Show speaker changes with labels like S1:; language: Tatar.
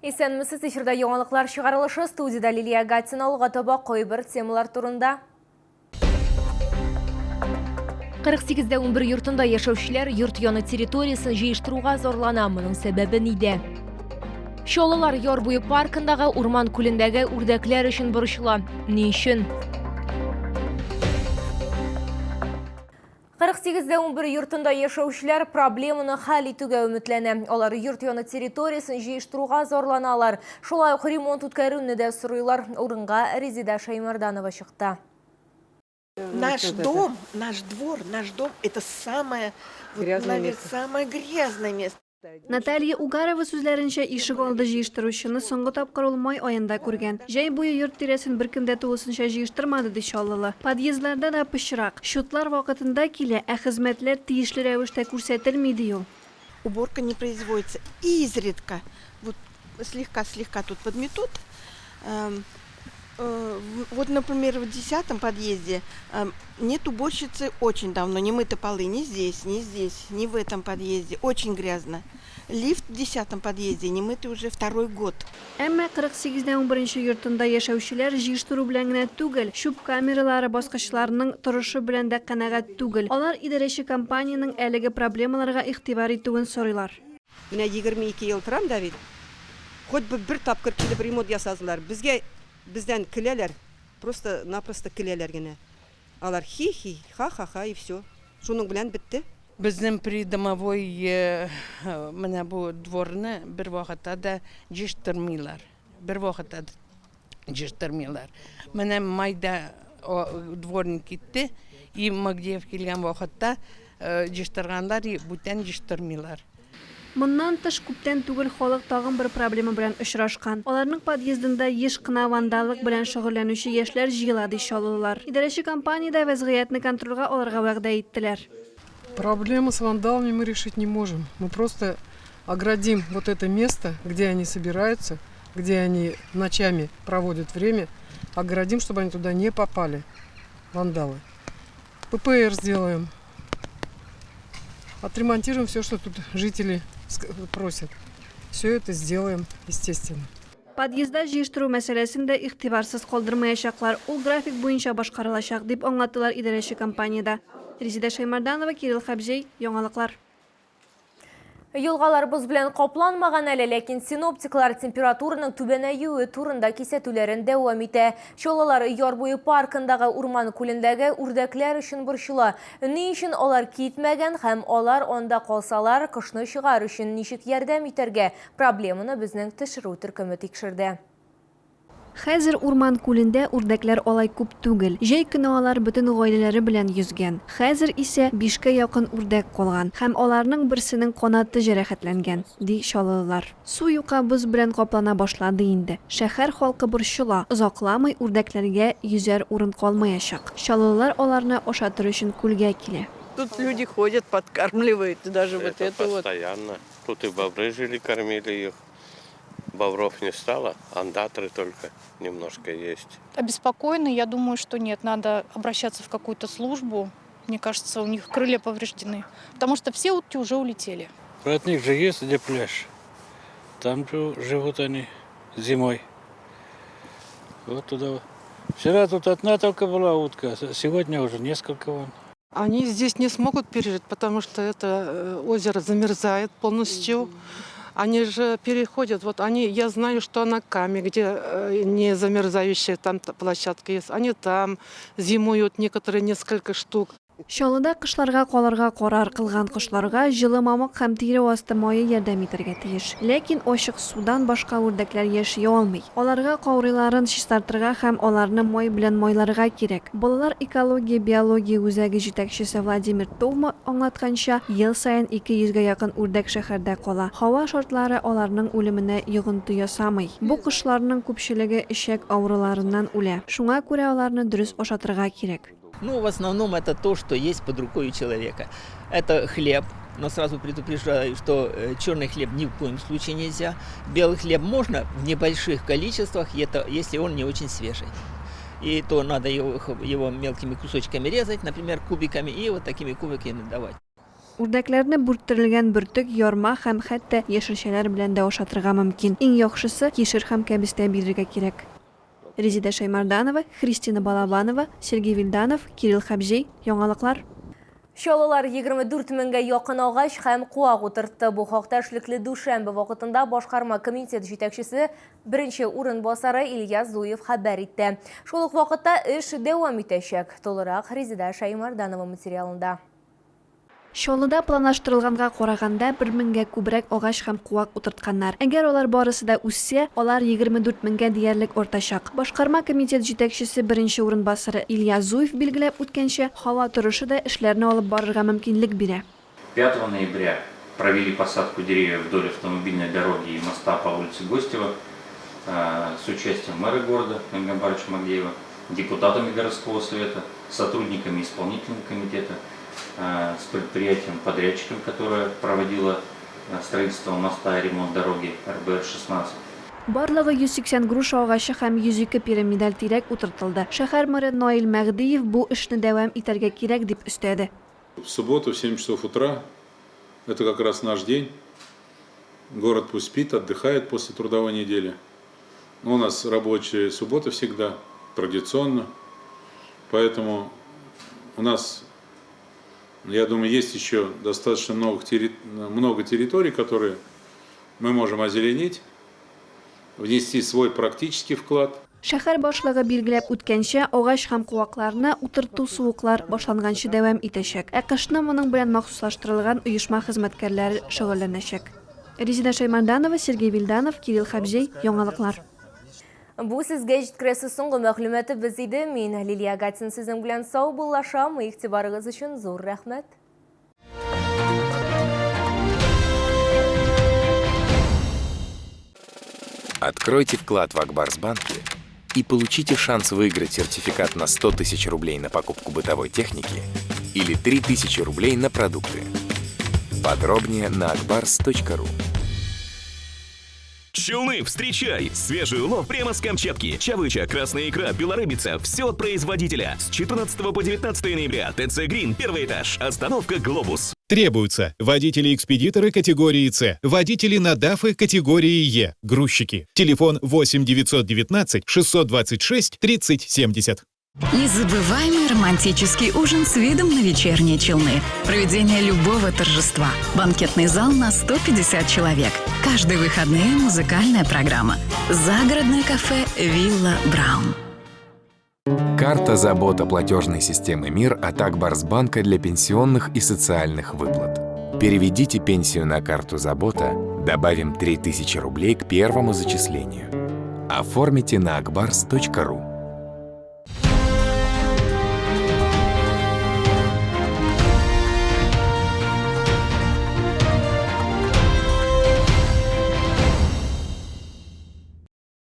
S1: Исәнмесез, эфирда яңалыклар чыгарылышы, студияда Лилия Гатина, алга таба кайбер темалар турында. 48-дә 11 йортында яшәүчеләр йорт яны территориясын җыештыруга зарлана. Моның сәбәбе нидә? Чаллылар яр буе паркындагы урман күлендәге үрдәкләр өчен борчыла. Ни өчен? 48-дә 11 йортында яшәүчеләр проблеманы хәл итүгә өметләнә. Алар йорт яны территориясын җыештыруга зарланалар. Шулай ук ремонт үткәрүне дә сорыйлар. Урынга Резида Шаймарданова чыкты.
S2: Наш дом, наш двор, наш дом – это самое грязное место.
S3: Наталья Угарова сүзләренчә ишек алды җыештыручыны соңгы тапкыр ул май аенда күргән. Җәй буе йорт тирәсен беркем дә тулысынча җыештырмады ди Чаллылы. Подъездларда да пычрак. Шутлар вакытында килә, ә хезмәтләр тиешле рәвештә күрсәтелми ди ул.
S2: Уборка не производится изредка. Вот слегка тут подметут. Вот, например, в 10-м подъезде нет уборщицы очень давно. Не мыты полы ни здесь, ни в этом подъезде. Очень грязно. Лифт в 10-м подъезде не мытый уже второй год.
S3: Әмма 48-дә 11 йортында яшәүчеләр җыештыру белән генә түгел, шуп камералары баскычларының торышы белән дә канәгать түгел. Алар идарәче компаниянең әлеге проблемаларга игътибар итүен сорыйлар.
S4: Менә 22 ел торам да бит. Хоть бы бер тапкыр килеп ремонт ясадылар. Бездән көләләр, просто-напросто көләләр генә. Алар хи-хи, ха-ха-ха и все. Шуның белән бетте.
S5: Безнең придомовой менә бу дворны бер вакытта да җыштырмыйлар. Менә майда дворник китте, и Магдиев килгән вакытта җыштырганнар, и бүтән җыштырмыйлар.
S3: Моннан тыш күптән түгел халык тагын бер проблема белән очрашкан. Аларның подъездында еш кына вандаллык белән шөгыльләнүче яшьләр җыела ди Чаллылар. Идарәче компаниядә вазгыятьне контрольгә алырга вәгъдә иттеләр.
S6: Проблему с вандалами мы решить не можем. Мы просто оградим вот это место, где они собираются, где они ночами проводят время, оградим, чтобы они туда не попали, вандалы. ППР сделаем. Отремонтируем все, что тут жители просят. Все это сделаем, естественно.
S3: Подъездда җыештыру мәсьәләсен дә игътибарсыз калдырмаячаклар. Ул график буенча башкарылачак дип аңлаттылар идарәче компаниядә. Резида Шаймарданова, Кирилл Хабжей, яңалыклар.
S1: Юлгалар боз белән капланмаган әле, ләкин синоптиклар температураның түбәнәюе турында кисәтүләрен дәвам итә. Чаллылар яр буе паркындагы урман күлендәге үрдәкләр өчен борчыла. Ни өчен алар китмәгән һәм алар анда калсалар, кышны чыгар өчен ничек ярдәм итәргә? Проблеманы безнең тикшерү төркеме тикшерде.
S3: Хәзер урман күлендә үрдәкләр алай күп түгел. Җәй көне алар бөтен гаиләләре белән йөзгән. Хәзер исә 5-кә якын үрдәк калган һәм аларның берсенең канаты җәрәхәтләнгән, ди Чаллылар. Су юка боз белән каплана башлады инде. Шәһәр халкы борчыла. Озакламый үрдәкләргә йөзәр урын калмаячак. Чаллылар аларны ашатыр өчен күлгә килә.
S7: Тут люди ходят, подкармливают, даже вот это вот.
S8: Постоянно. Тут и бобры жили, кормили их. Бобров не стало, андатры только немножко есть.
S9: Обеспокоены? Я думаю, что нет. Надо обращаться в какую-то службу. Мне кажется, у них крылья повреждены. Потому что все утки уже улетели.
S10: От них же есть где пляж. Там же живут они зимой. Вот туда. Вчера тут одна только была утка, сегодня уже несколько вон.
S7: Они здесь не смогут пережить, потому что это озеро замерзает полностью. Они же переходят, я знаю, что на Каме, где не замерзающая там площадка есть, они там зимуют, некоторые несколько штук.
S3: Чаллыда кышларга калырга карар кылган кышларга җылы мамык һәм тире асты мае ярдәм итәргә тиеш. Ләкин ачык судан башка үрдәкләр яши алмый. Аларга каурыйларын чистартырга һәм аларны май белән майларга кирәк. Балалар экология, биология үзәге җитәкчесе Владимир Товма аңлатканча, ел саен 200-гә якын үрдәк шәһәрдә кала. Һава шартлары аларның үлеменә йогынты ясамый. Бу кышларның күпчелеге ишәк авыруларыннан үлә. Шуңа күрә аларны дөрес ашатырга кирәк.
S11: В основном это то, что есть под рукой у человека. Это хлеб, но сразу предупреждаю, что черный хлеб ни в коем случае нельзя. Белый хлеб можно в небольших количествах, если он не очень свежий. И то надо его мелкими кусочками резать, например, кубиками, и вот такими кубиками давать.
S3: Үрдәкләрне бүрттерелгән бөртек, ярма һәм хәтта яшелчәләр белән дә ашатырга мөмкин. Иң яхшысы кишер һәм кәбестә бирергә кирәк. Резида Шаймарданова, Христина Балабанова, Сергей Вильданов, Кирилл Хабжей. Яңалыклар.
S1: Чалалар 24 меңгә якын агач һәм куак утыртты. Бу хакта эшлекле дүшәмбе вакытында башкарма комитет җитәкчесе беренче урынбасары Илья Зуев хәбәр итте. Шул ук вакытта эш дәвам итәчәк. Толырак Резида Шаймарданова материалында.
S3: Чаллыда планлаштырылганга караганда 1000-гә күбрәк агач һәм куак утыртканнар. Әгәр алар барысы да үссә, алар 24 меңгә диярлек артачак. Башкарма комитет җитәкчесе беренче урынбасары Илья Зуев билгеләп үткәнчә, һава торышы да эшләрне алып барырга мөмкинлек бирә.
S12: 5 ноября провели посадку деревьев вдоль автомобильной дороги и моста по улице Гостева с участием мэра города Эмиля Барыча Магдеева, депутатами городского совета, сотрудниками исполнительного комитета, с предприятием-подрядчиком, которое проводило строительство моста и ремонт дороги РБР-16.
S3: Барлыгы 180 груш агачы һәм 102 пирамидаль тирәк утыртылды. Шәһәр мэры Наил Мәгдиев бу эшне дәвам итәргә кирәк дип өстәде.
S13: В субботу в 7 часов утра, это как раз наш день, город пусть спит, отдыхает после трудовой недели. Но у нас рабочая суббота всегда, традиционно, поэтому у нас, я думаю, есть еще достаточно много территорий, которые мы можем озеленить, внести свой практический вклад.
S3: Шәһәр башлыгы билгеләп үткәнчә, агач һәм куакларны утырту суыклар башланганчы дәвам итәчәк. Ә кышны моның белән махсуслаштырылган оешма хезмәткәрләре шөгыльләнәчәк. Резида Шаймарданова, Сергей Вильданов, Кирилл Хабжей. Яңалыклар.
S1: Бу сезгә җиткерәсе соңгы мәгълүматыбыз иде. Мин Лилия Гатин сезнең белән сау булашам. Игътибарыгыз өчен зур рәхмәт.
S14: Откройте вклад в Акбарсбанке и получите шанс выиграть сертификат на 100 тысяч рублей на покупку бытовой техники или 3000 рублей на продукты. Подробнее на akbars.ru.
S15: Челны, встречай! Свежий улов прямо с Камчатки. Чавыча, красная икра, белорыбица. Все от производителя. С 14 по 19 ноября. ТЦ «Грин», первый этаж. Остановка «Глобус».
S16: Требуются водители-экспедиторы категории С, водители на ДАФы категории Е, грузчики. Телефон 8 919 626 30 70.
S17: Незабываемый романтический ужин с видом на вечерние Челны. Проведение любого торжества. Банкетный зал на 150 человек. Каждые выходные музыкальная программа. Загородное кафе «Вилла Браун».
S14: Карта забота платежной системы МИР от Акбарсбанка для пенсионных и социальных выплат. Переведите пенсию на карту забота, добавим 3000 рублей к первому зачислению. Оформите на akbars.ru.